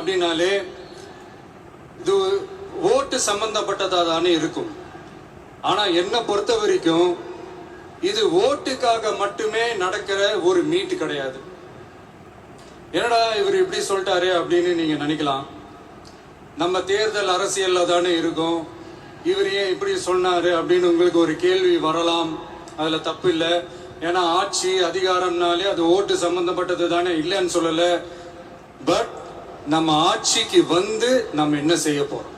அப்படின்னாலே இது ஓட்டு சம்பந்தப்பட்டதா தானே இருக்கும். ஆனா என்ன பொறுத்த வரைக்கும் இது ஓட்டுக்காக மட்டுமே நடக்கிற ஒரு மீட் கிடையாது. என்னடா இவர் இப்படி சொல்லிட்டாரு அப்படின்னு நீங்க நினைக்கலாம். நம்ம தேர்தல் அரசியல்ல தானே இருக்கும், இவர் ஏன் இப்படி சொன்னாரு அப்படின்னு உங்களுக்கு ஒரு கேள்வி வரலாம். அதுல தப்பு இல்லை. ஏன்னா ஆட்சி அதிகாரம்னாலே அது ஓட்டு சம்பந்தப்பட்டது தானே, இல்லைன்னு சொல்லல. பட் நம்ம ஆட்சிக்கு வந்து நம்ம என்ன செய்ய போறோம்,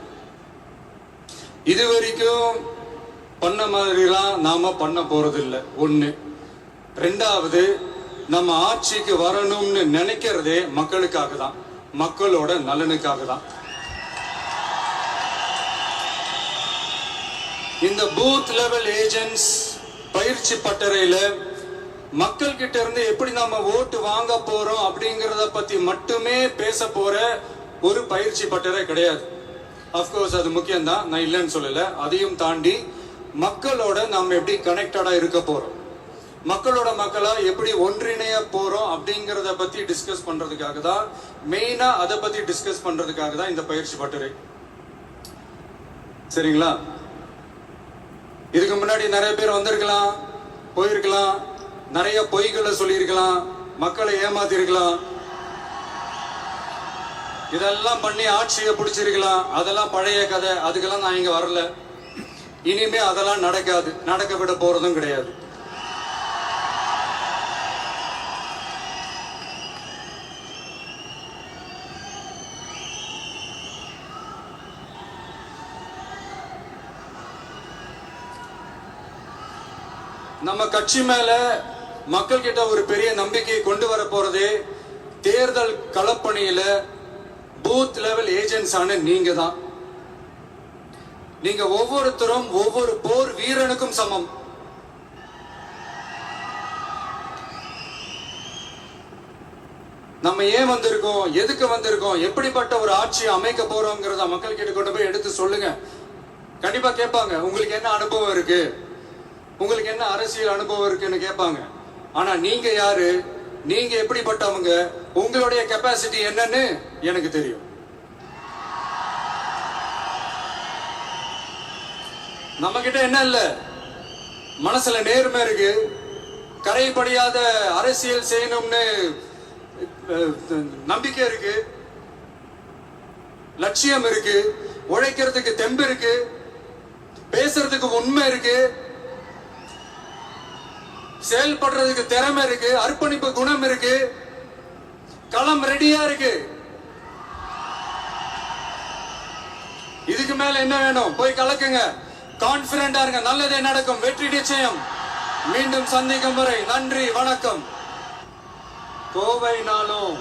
இது வரைக்கும் பண்ண மாதிரிலாம் நாம பண்ண போறது இல்லை. ஒண்ணு. ரெண்டாவது, நம்ம ஆட்சிக்கு வரணும்னு நினைக்கிறதே மக்களுக்காக தான், மக்களோட நலனுக்காக தான். இந்த பூத் லெவல் ஏஜென்ட்ஸ் பயிற்சி பட்டறையில மக்கள் கிட்ட இருந்து எப்படி நாம ஓட்டு வாங்க போறோம் அப்படிங்கறத பத்தி மட்டுமே பேச போற ஒரு பயிற்சி பட்டறை கிடையாது. அப்கோர்ஸ் அது முக்கியம்தான், நான் இல்லைன்னு சொல்லல. அதையும் தாண்டி மக்களோட நாம எப்படி கனெக்டடா இருக்க போறோம், மக்களோட மக்களா எப்படி ஒன்றிணைய போறோம் அப்படிங்கறத பத்தி டிஸ்கஸ் பண்றதுக்காக தான், மெயினா அதை பத்தி டிஸ்கஸ் பண்றதுக்காக தான் இந்த பயிற்சி பட்டறை. சரிங்களா? இதுக்கு முன்னாடி நிறைய பேர் வந்திருக்கலாம், போயிருக்கலாம், நிறைய பொய்களை சொல்லியிருக்கலாம், மக்களை ஏமாத்தி இருக்கலாம், இதெல்லாம் பண்ணி ஆட்சியை பிடிச்சிருக்கலாம். அதெல்லாம் பழைய கதை, அதுக்கெல்லாம் நான் இங்க வரல. இனிமே அதெல்லாம் நடக்காது, நடக்க விட போறதும் கிடையாது. நம்ம கட்சி மேல மக்கள் கிட்ட ஒரு பெரிய நம்பிக்கையை கொண்டு வர போறதே தேர்தல் களப்பணியில பூத் லெவல் ஏஜென்ட்ஸ் ஆன நீங்க தான். நீங்க ஒவ்வொருத்தரும் ஒவ்வொரு போர் வீரனுக்கும் சமம். நம்ம ஏன் வந்திருக்கோம், எதுக்கு வந்திருக்கோம், எப்படிப்பட்ட ஒரு ஆட்சி அமைக்க போறோம்ங்கிறத மக்கள் கிட்ட கொண்டு போய் எடுத்து சொல்லுங்க. கண்டிப்பா கேட்பாங்க, உங்களுக்கு என்ன அனுபவம் இருக்கு, உங்களுக்கு என்ன அரசியல் அனுபவம் இருக்குன்னு கேட்பாங்க. ஆனா நீங்க யாரு, நீங்க எப்படிப்பட்டவங்க, உங்களுடைய கெப்பாசிட்டி என்னன்னு எனக்கு தெரியும். நம்ம கிட்ட என்ன இல்ல, மனசுல நேர்மை இருக்கு, கரைபடியாத அரசியல் செய்யணும்னு நம்பிக்கை இருக்கு, லட்சியம் இருக்கு, உழைக்கிறதுக்கு தெம்பு இருக்கு, பேசுறதுக்கு உண்மை இருக்கு, செயல்படுறதுக்கு திறமை இருக்கு, அர்ப்பணிப்பு குணம் இருக்கு, களம் ரெடியா இருக்கு. இதுக்கு மேல என்ன வேணும்? போய் கலக்குங்க, கான்பிடண்டா இருங்க, நல்லதே நடக்கும், வெற்றி நிச்சயம். மீண்டும் சந்திக்கும் வரை நன்றி, வணக்கம். கோவைனாலும்